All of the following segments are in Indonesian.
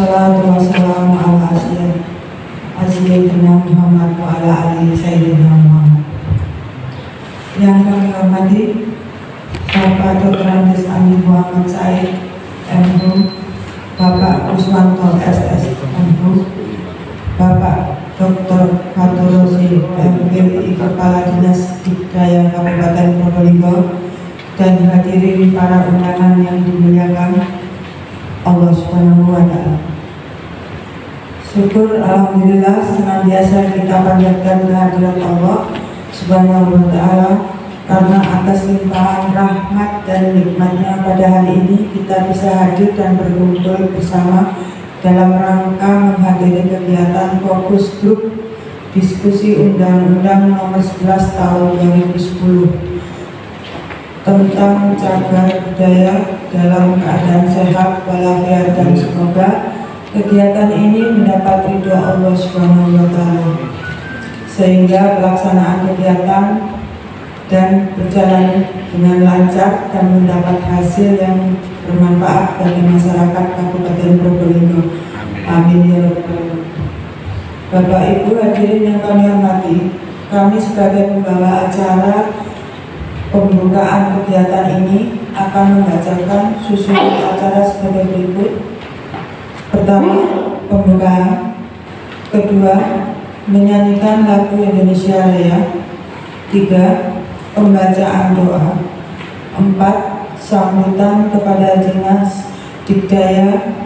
Wassalatu wassalamu ala Sayyidina Muhammad wa ala alihi Sayyidina Muhammad. Yang kami hormati Bapak Dr. Andes Amin Muhammad Said MHu, Bapak Kuswanto SS MHu, Bapak Dr. Fatorosi MPI Kepala Dinas Dikdaya Kabupaten Probolinggo, dan hadirin para undangan yang dimuliakan Allah Subhanahu wa Ta'ala. Syukur alhamdulillah senantiasa kita panjatkan kehadirat Allah Subhanahu wa Ta'ala, karena atas limpahan rahmat dan nikmatnya pada hari ini kita bisa hadir dan berkumpul bersama dalam rangka menghadiri kegiatan fokus grup diskusi Undang-Undang Nomor 11 Tahun 2010 tentang cagar budaya dalam keadaan sehat walafiat, dan semoga kegiatan ini mendapat ridho Allah Subhanahu wa Ta'ala sehingga pelaksanaan kegiatan dan berjalan dengan lancar dan mendapat hasil yang bermanfaat bagi masyarakat Kabupaten Probolinggo. Amin ya rabbal alamin. Bapak Ibu hadirin yang kami hormati, kami sebagai pembawa acara pembukaan kegiatan ini akan membacakan susunan acara sebagai berikut. Pertama, pembukaan. Kedua, menyanyikan lagu Indonesia Raya. 3, pembacaan doa. 4, sambutan kepada Dinas Dikdaya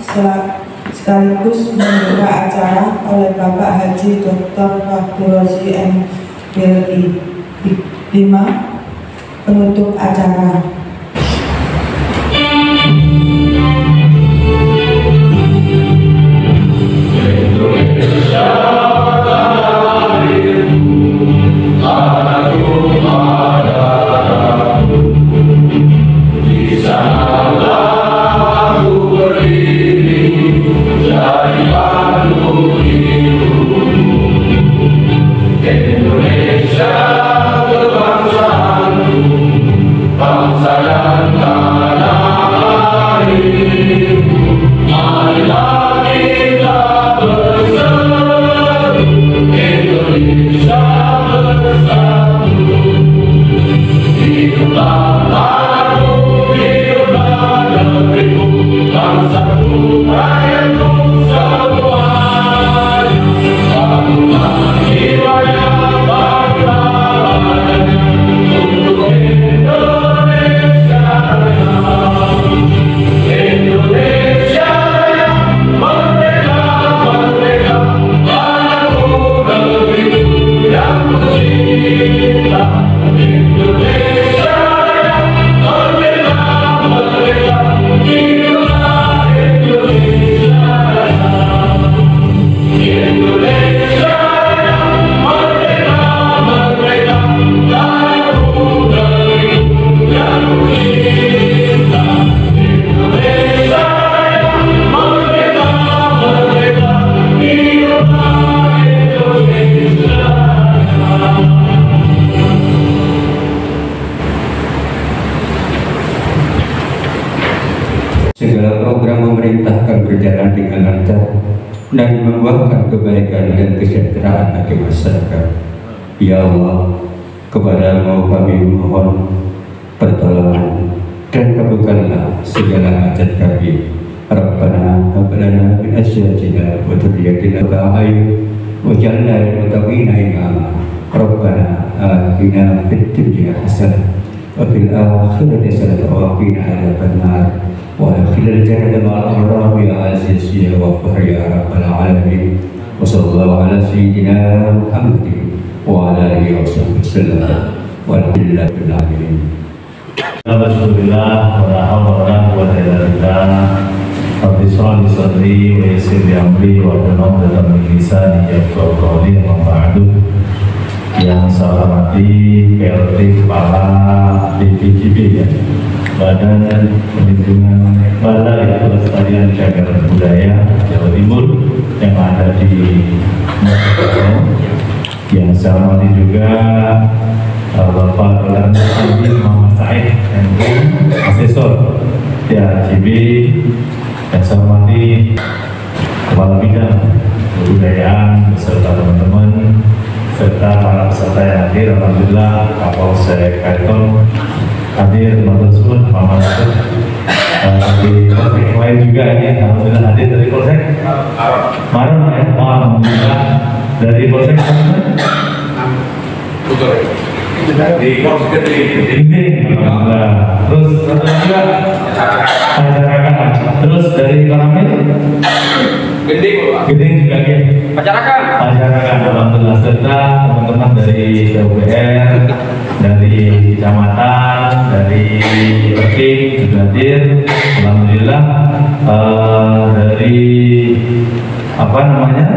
sekaligus membuka acara oleh Bapak Haji Dr. Fatorosi MPI. 5, penutup acara. Segala program pemerintah akan berjalan dengan lancar dan membuahkan kebaikan dan kesejahteraan bagi masyarakat. Ya Allah, kepadamu kami mohon pertolongan dan kabulkanlah segala hajat kami. Rabbana hab lana min azwajina wa dhurriyyatina qurrata a'yun waj'alna lil muttaqina imama. Rabbana atina fid dunya hasanah wa fil akhirati hasanah wa qina adzabannar. وأدخل الجنة مع الأبرار يا عزيز يا غفار يا رب العالمين. وصلى الله على سيدنا محمد وعلى آله وصحبه وسلم والحمد لله رب العالمين. Alhamdulillah wa la haula wa la quwwata illa billah. Rabbi shrah li sadri wa yassir li amri wa hlul 'uqdatam min lisani yafqahu qawli. Amma ba'du. Yang saya hormati PLT Kepala BPJB, ya, Badan Perlindungan Balai Pelestarian Cagar Budaya Jawa Timur yang ada di Mojokerto. Yang saya hormati juga Bapak Dr. Amin Muhammad Said MHu, Asesor THJB. Yang saya hormati Dekan beserta teman-teman serta para peserta yang hadir. Alhamdulillah Kapolsek Paiton hadir, teman-teman Pak Masud di Polsek lain juga ini alhamdulillah hadir dari Polsek Marum ya. Alhamdulillah dari Polsek di Polsek ini alhamdulillah. Terus juga masyarakat, terus dari Koramil Gede juga ya. Masyarakat alhamdulillah, serta teman-teman dari PUPR, dari kecamatan, dari tim juga hadir. Alhamdulillah dari apa namanya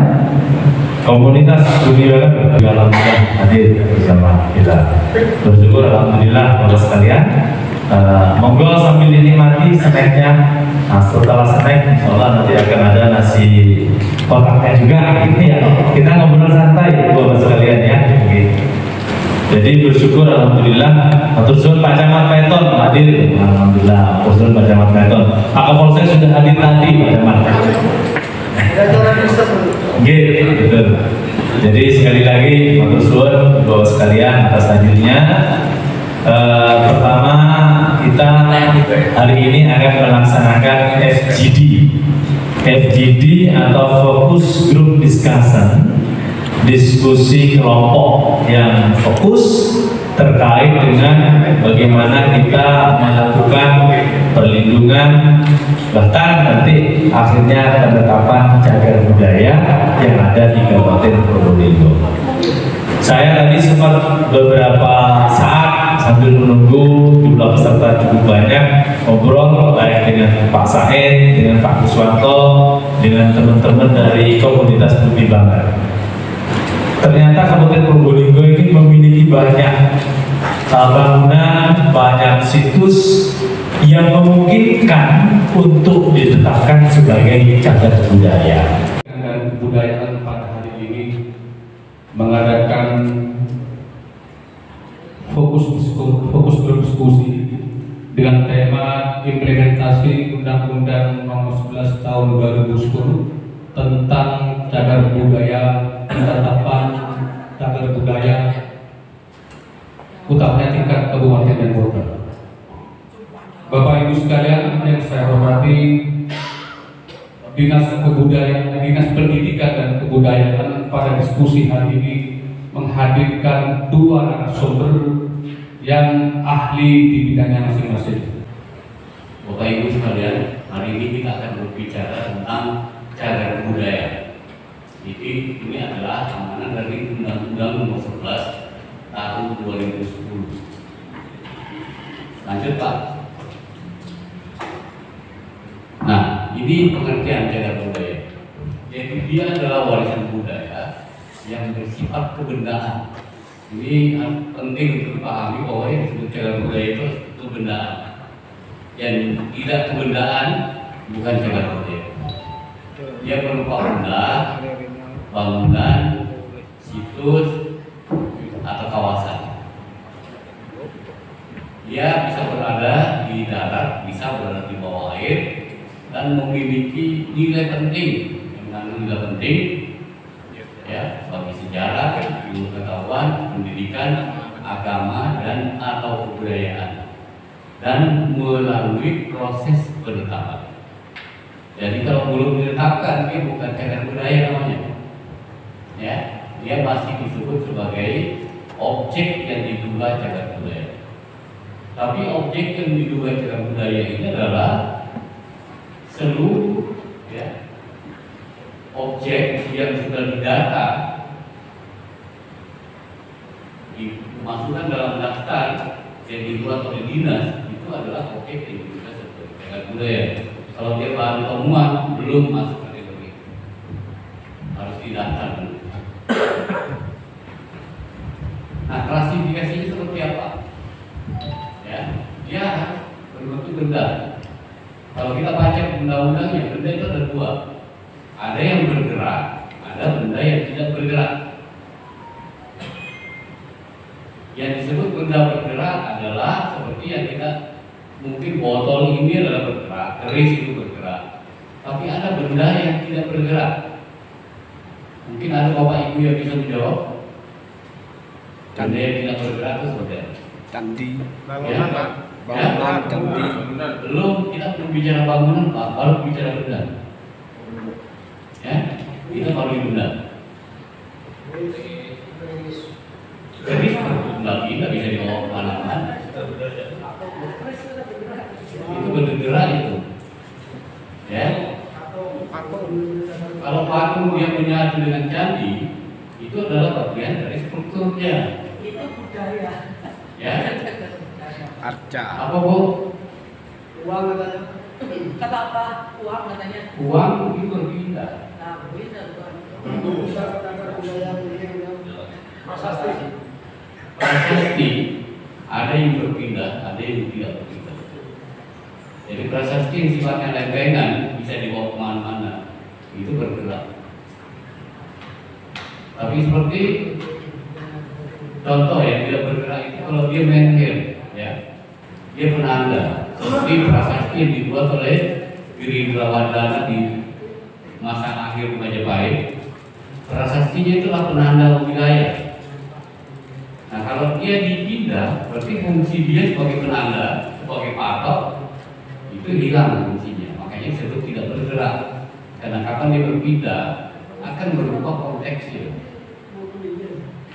komunitas dunia juga alhamdulillah hadir bersama kita. Bersyukur alhamdulillah Bapak sekalian. Monggo sambil dinikmati snacknya. Nah, setelah snack, insyaallah nanti akan ada nasi kotaknya juga. Ini ya, kita ngobrol santai Bapak sekalian ya. Jadi bersyukur alhamdulillah. Terus Pak Camat Paiton hadir. Alhamdulillah. Terus Pak Camat Paiton. Pak Kapolsek sudah hadir tadi Pak Camat. Betul. Jadi sekali lagi matur suwun Bapak sekalian atas hadirnya. Pertama kita hari ini akan melaksanakan FGD atau Focus Group Discussion, diskusi kelompok yang fokus terkait dengan bagaimana kita melakukan perlindungan bahkan nanti akhirnya penetapan cagar budaya yang ada di Kabupaten Probolinggo. Saya tadi sempat beberapa saat sambil menunggu jumlah peserta cukup banyak ngobrol baik dengan Pak Said, dengan Pak Kuswanto, dengan teman-teman dari komunitas Budi Banggar. Ternyata Kabupaten Probolinggo ini memiliki banyak bangunan, banyak situs yang memungkinkan untuk ditetapkan sebagai cagar budaya. Dan kebudayaan pada hari ini mengadakan fokus grup diskusi dengan tema implementasi Undang-Undang Nomor 11 Tahun 2010 tentang cagar budaya, penetapan cagar budaya utamanya tingkat kabupaten dan kota. Bapak Ibu sekalian yang saya hormati, Dinas Pendidikan dan Kebudayaan pada diskusi hari ini menghadirkan dua narasumber yang ahli di bidangnya masing-masing. Bapak Ibu sekalian, hari ini kita akan berbicara tentang cagar budaya. Jadi ini adalah amanat dari Undang-Undang Nomor 11 Tahun 2010. Lanjut Pak. Nah, ini pengertian cagar budaya. Jadi dia adalah warisan budaya yang bersifat kebendaan. Ini penting untuk dipahami bahwa yang disebut cagar budaya itu kebendaan. Yang tidak kebendaan bukan cagar budaya. Dia berupa benda, bangunan, situs, atau kawasan. Dia bisa berada di darat, bisa berada di bawah air, dan memiliki nilai penting. Dengan nilai penting ya, bagi sejarah, ilmu pengetahuan, pendidikan, agama, dan atau kebudayaan, dan melalui proses penetapan. Jadi kalau belum ditetapkan, ini bukan cagar budaya namanya. Ya, dia masih disebut sebagai objek yang diduga cagar budaya. Tapi objek yang diduga cagar budaya ini adalah seluruh ya, objek yang sudah didata dimasukkan dalam daftar yang dibuat oleh dinas, itu adalah objek yang diduga sebagai cagar budaya. Kalau dia baru temuan belum masuk kategori, harus didaftar dulu. Nah, klasifikasinya seperti apa? Ya, dia berbentuk benda. Kalau kita baca undang-undangnya, benda itu ada dua. Ada yang bergerak, ada benda yang tidak bergerak. Yang disebut benda bergerak adalah seperti yang kita mungkin botol ini adalah bergerak, keris itu bergerak. Tapi ada benda yang tidak bergerak. Mungkin ada bapak ibu yang bisa menjawab. Candi yang tidak bergerak itu saudara. Candi. Ya, Bangunan candi. belum kita belum bicara bangunan Pak, baru bicara benda. Ya, itu baru benda. Jadi lagi nggak bisa dibawa kemana-mana. Itu bergerak itu. Ya. Kalau patung dia menyatu dengan candi, itu adalah bagian dari strukturnya. Itu budaya. Ya. Arca. Apa Bu? Uang katanya. Kata apa? Uang katanya. Uang itu berpindah. Nah, berbeda bukan. Prasasti ada yang berpindah, ada yang tidak berpindah. Jadi prasasti yang sifatnya lempengan bisa dibawa kemana-mana, itu bergerak. Tapi seperti contoh yang tidak bergerak itu kalau dia menggir, ya, dia penanda. Seperti prasasti yang dibuat oleh Girindrawardhana di masa akhir Majapahit, prasastinya itulah penanda wilayah. Nah kalau dia dipindah, berarti fungsi dia sebagai penanda, sebagai patok itu hilang fungsinya. Makanya disebut tidak bergerak. Karena kapan dia berpindah akan berubah konteksnya.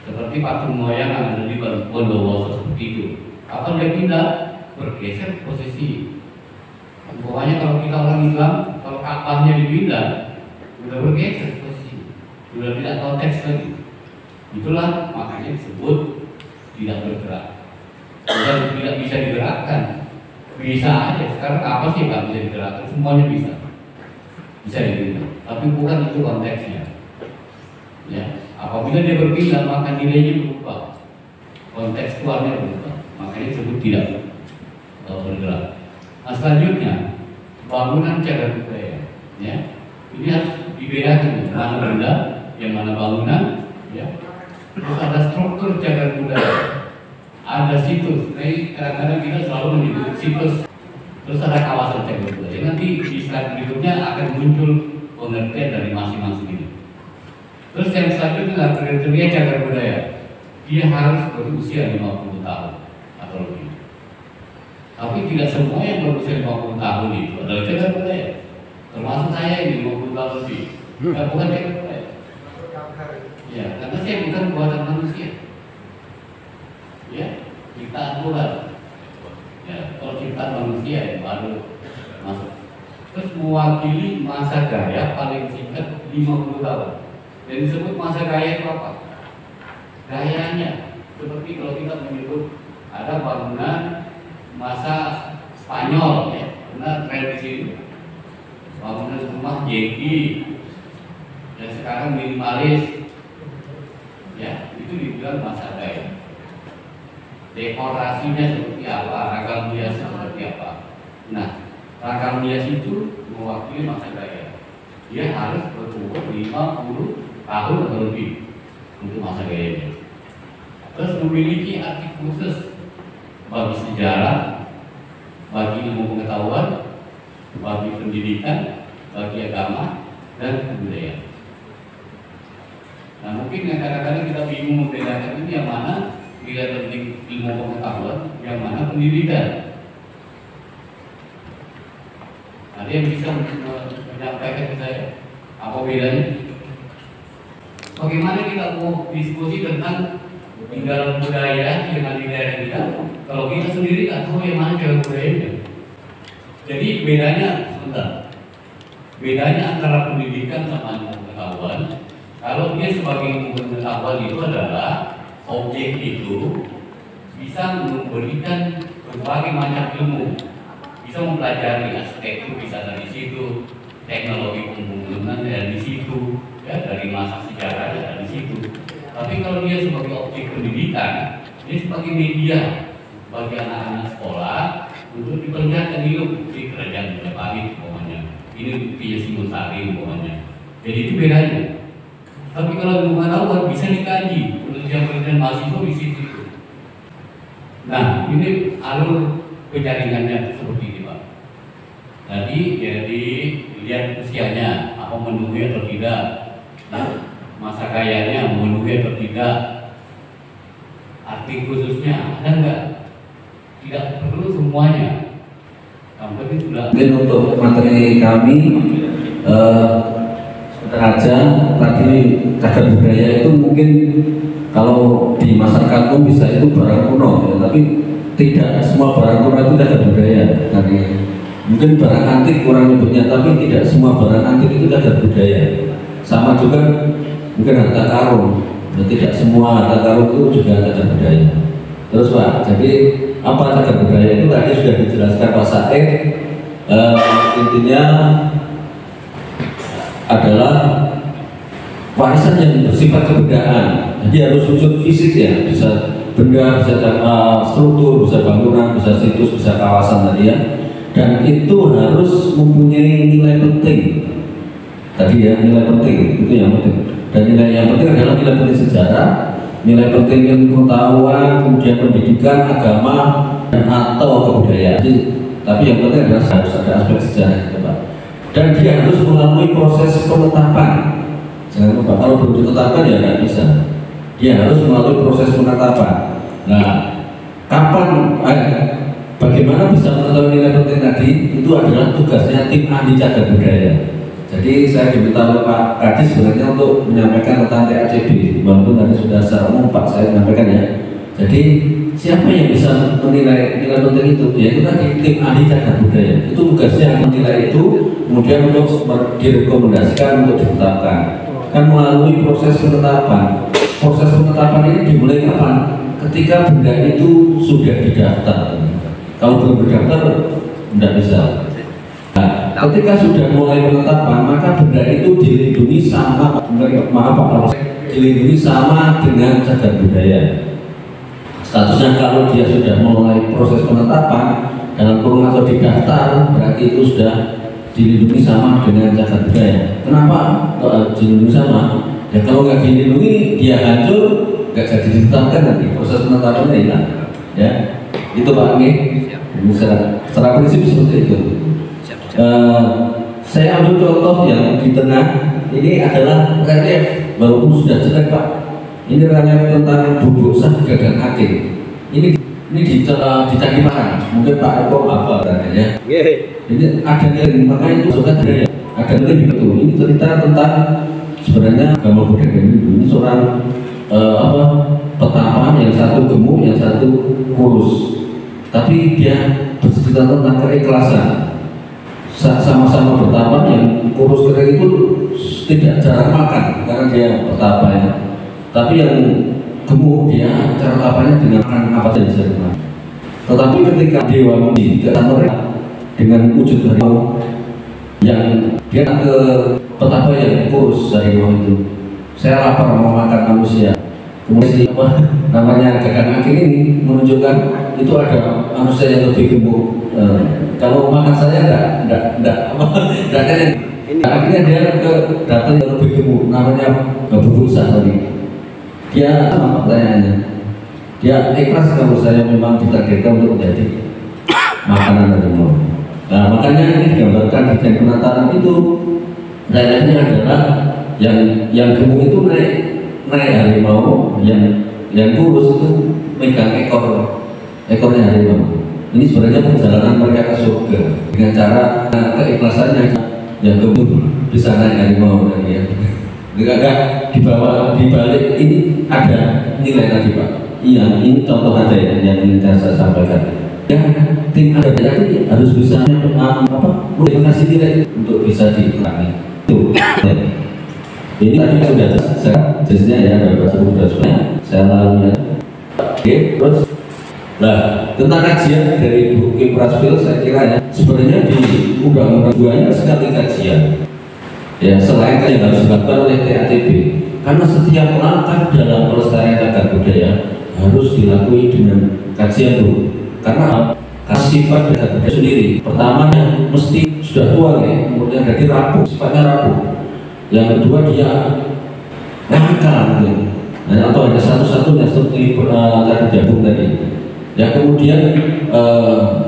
Seperti patung moyang yang ada di Bondowoso seperti itu. Kapan dia pindah, bergeser posisi. Pokoknya kalau kita orang Islam, kalau Ka'bahnya dipindah, sudah bergeser posisi, sudah tidak konteks lagi. Itulah makanya disebut tidak bergerak. Bukan tidak bisa digerakkan. Bisa aja. Sekarang apa sih nggak bisa digerakkan? Semuanya bisa. Bisa dipindah. Tapi bukan itu konteksnya. Ya. Apabila dia berpindah maka nilainya berubah. Kontekstualnya berubah. Makanya disebut tidak bergerak. Nah selanjutnya bangunan cagar budaya. Ya. Ini harus dibedakan mana benda, yang mana bangunan. Ya. Terus ada struktur cagar budaya, ada situs. Jadi kadang-kadang kita selalu menyebut situs. Terus ada kawasan cagar budaya. Nanti di slide berikutnya akan muncul pengertian dari masing-masing ini. Terus yang selanjutnya adalah kriteria cagar budaya. Dia harus berusia 50 tahun atau lebih. Tapi tidak semua yang berusia 50 tahun itu adalah cagar budaya. Termasuk saya ini 50 tahun lebih. Bukan cagar budaya. Ya, karena saya bukan buatan manusia. Ya, ciptaan Tuhan. Ya, kalau ciptaan manusia ya baru masuk. Terus mewakili masa gaya paling singkat 50 tahun. Dan disebut masa gaya itu apa? Gayanya seperti kalau kita menyebut ada bangunan masa Spanyol ya, karena tren di sini bangunan rumah Jeki dan sekarang minimalis. Ya, itu dibilang masa gaya. Dekorasinya seperti apa, ragam hias seperti apa. Nah, ragam hias itu mewakili masa gaya. Dia harus berumur 50 tahun atau lebih untuk masa gayanya. Terus memiliki arti khusus bagi sejarah, bagi ilmu pengetahuan, bagi pendidikan, bagi agama dan kebudayaan. Nah mungkin yang kadang-kadang kita bingung membedakan ini yang mana tidak penting ilmu pengetahuan, yang mana pendidikan. Ada yang bisa menyampaikan ke saya apa bedanya? Bagaimana kita mau diskusi tentang tinggal budaya dengan di daerah kita, kalau kita sendiri nggak tahu yang mana cara budayanya. Jadi bedanya sebentar. Bedanya antara pendidikan sama ilmu pengetahuan. Kalau dia sebagai ilmu pengetahuan itu adalah objek itu bisa memberikan berbagai macam ilmu, bisa mempelajari arsitektur bisa dari situ, teknologi pembangunan dari situ, ya dari masa sejarah dari situ. Tapi kalau dia sebagai objek pendidikan, dia sebagai media bagi anak-anak sekolah untuk diperlihatkan ilmu di kerajaan Majapahit umpamanya. Ini buktinya Singosari umpamanya. Jadi itu bedanya. Tapi kalau ilmu pengetahuan bisa dikaji, penelitian mahasiswa di situ. Nah, ini alur penjaringannya seperti ini, Pak. Tadi ya dilihat usianya, apa memenuhi atau tidak. Nah, masa kayanya memenuhi atau tidak, arti khususnya ada nggak? Tidak perlu semuanya. Yang penting sudah. Mungkin untuk materi kami aja tadi cagar budaya itu mungkin kalau di masyarakat umum bisa itu barang kuno ya, tapi tidak semua barang kuno itu cagar budaya. Tadi mungkin barang antik kurang nyebutnya, tapi tidak semua barang antik itu cagar budaya. Sama juga mungkin harta karun, ya, tidak semua harta karun itu juga cagar budaya. Terus Pak, jadi apa cagar budaya itu tadi sudah dijelaskan Pak Said. Intinya adalah warisan yang bersifat kebudayaan. Jadi harus wujud fisik ya, bisa benda, bisa struktur, bisa bangunan, bisa situs, bisa kawasan tadi ya. Dan itu harus mempunyai nilai penting. Tadi ya, nilai penting itu yang penting. Dan nilai yang penting adalah nilai penting sejarah, nilai penting ilmu pengetahuan, kemudian pendidikan, agama, dan atau kebudayaan. Tapi yang penting adalah harus ada aspek sejarah itu Pak. Dan dia harus melalui proses penetapan. Jangan lupa kalau belum ditetapkan ya nggak bisa. Dia harus melalui proses penetapan. Nah, kapan? Bagaimana bisa mengetahui nilai penting tadi? Itu adalah tugasnya tim ahli cagar budaya. Jadi saya diminta oleh Pak Kadis sebenarnya untuk menyampaikan tentang TACB, walaupun tadi sudah secara umum Pak saya menyampaikan ya. Jadi siapa yang bisa menilai nilai penting itu? Ya itu tadi tim ahli cagar budaya. Itu tugasnya menilai itu, kemudian untuk direkomendasikan untuk ditetapkan. Kan melalui proses penetapan. Proses penetapan ini dimulai kapan? Ketika benda itu sudah didaftar. Kalau belum berdaftar, tidak bisa. Nah, ketika sudah mulai penetapan, maka benda itu dilindungi sama, dilindungi sama dengan cagar budaya. Statusnya kalau dia sudah mulai proses penetapan dalam kurung atau didaftar, berarti itu sudah dilindungi sama dengan cagar budaya. Kenapa dilindungi sama? Ya kalau nggak dilindungi, dia hancur, nggak jadi ditetapkan nanti proses penetapannya hilang. Ya, itu Pak Nge. Secara prinsip seperti itu. Saya ambil contoh yang di tengah ini adalah relief, walaupun sudah jelek Pak. Ini relief tentang bubuk sah gagang aking. Ini di Candi Mahan. Mungkin Pak Eko apa katanya? Ini ada yang makanya itu suka ada ya. Ada yang itu. Ini cerita tentang sebenarnya agama Buddha ini seorang petapa yang satu gemuk, yang satu kurus. Tapi dia bercerita tentang keikhlasan. Sama-sama bertapa, yang kurus kering itu tidak jarang makan karena dia bertapa ya. Tapi yang gemuk dia cara tapanya dengan makan apa saja. Tetapi ketika Dewa Mundi dengan wujud harimau yang dia ke petapa yang kurus harimau itu, saya lapar mau makan manusia. Kemudian apa namanya gagang aking ini menunjukkan itu ada manusia yang lebih gemuk. Kalau makan saya enggak kan akhirnya dia ke datang yang lebih gemuk, namanya bubuk sah tadi. Dia sama pertanyaannya, dia ikhlas kalau saya memang ditakdirkan untuk menjadi makanan harimau. Nah makanya ini digambarkan di Candi Penataran itu reliefnya adalah yang gemuk itu naik harimau, yang kurus itu megang ekornya harimau. Ini sebenarnya perjalanan mereka ke surga dengan cara keikhlasannya. Yang gemuk bisa naik harimau tadi ya. Enggak dibalik ini ada nilai tadi Pak. Iya, ini contoh aja ya yang ingin saya sampaikan. Ya, tim ada tadi harus bisa modifikasi nilai untuk bisa dikurangi. Itu. Ini tadi sudah saya jelasnya ya, ada sudah saya lalui ya. Oke, terus nah tentang kajian dari Bu Kim Prasville saya kira ya sebenarnya di undang-undang 2 sekali kajian ya selain yang harus dilakukan oleh TATB, karena setiap langkah dalam pelestarian cagar budaya harus dilalui dengan kajian dulu. Karena sifat cagar budaya sendiri pertama mesti sudah tua ya, kemudian jadi rapuh, sifatnya rapuh. Yang kedua dia langka mungkin, atau hanya satu-satunya seperti tadi jagung tadi. Yang kemudian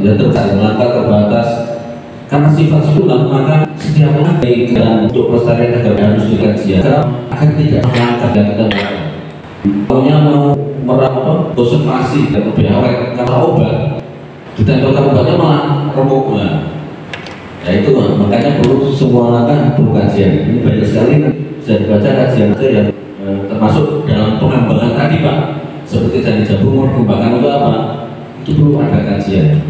ya terbatas, langka terbatas. Karena sifat sulam maka setiap orang dan untuk pelestarian negara harus dikaji akan tidak melangkah dan kita melakukan. Pokoknya mau merawat konservasi dan lebih awet karena obat ditempelkan obatnya malah remuk. Nah itu makanya perlu semua langkah perlu kajian. Ini banyak sekali bisa dibaca kajian aja yang termasuk dalam pengembangan tadi Pak, seperti tadi jagung perkembangan itu apa, itu perlu ada kajian.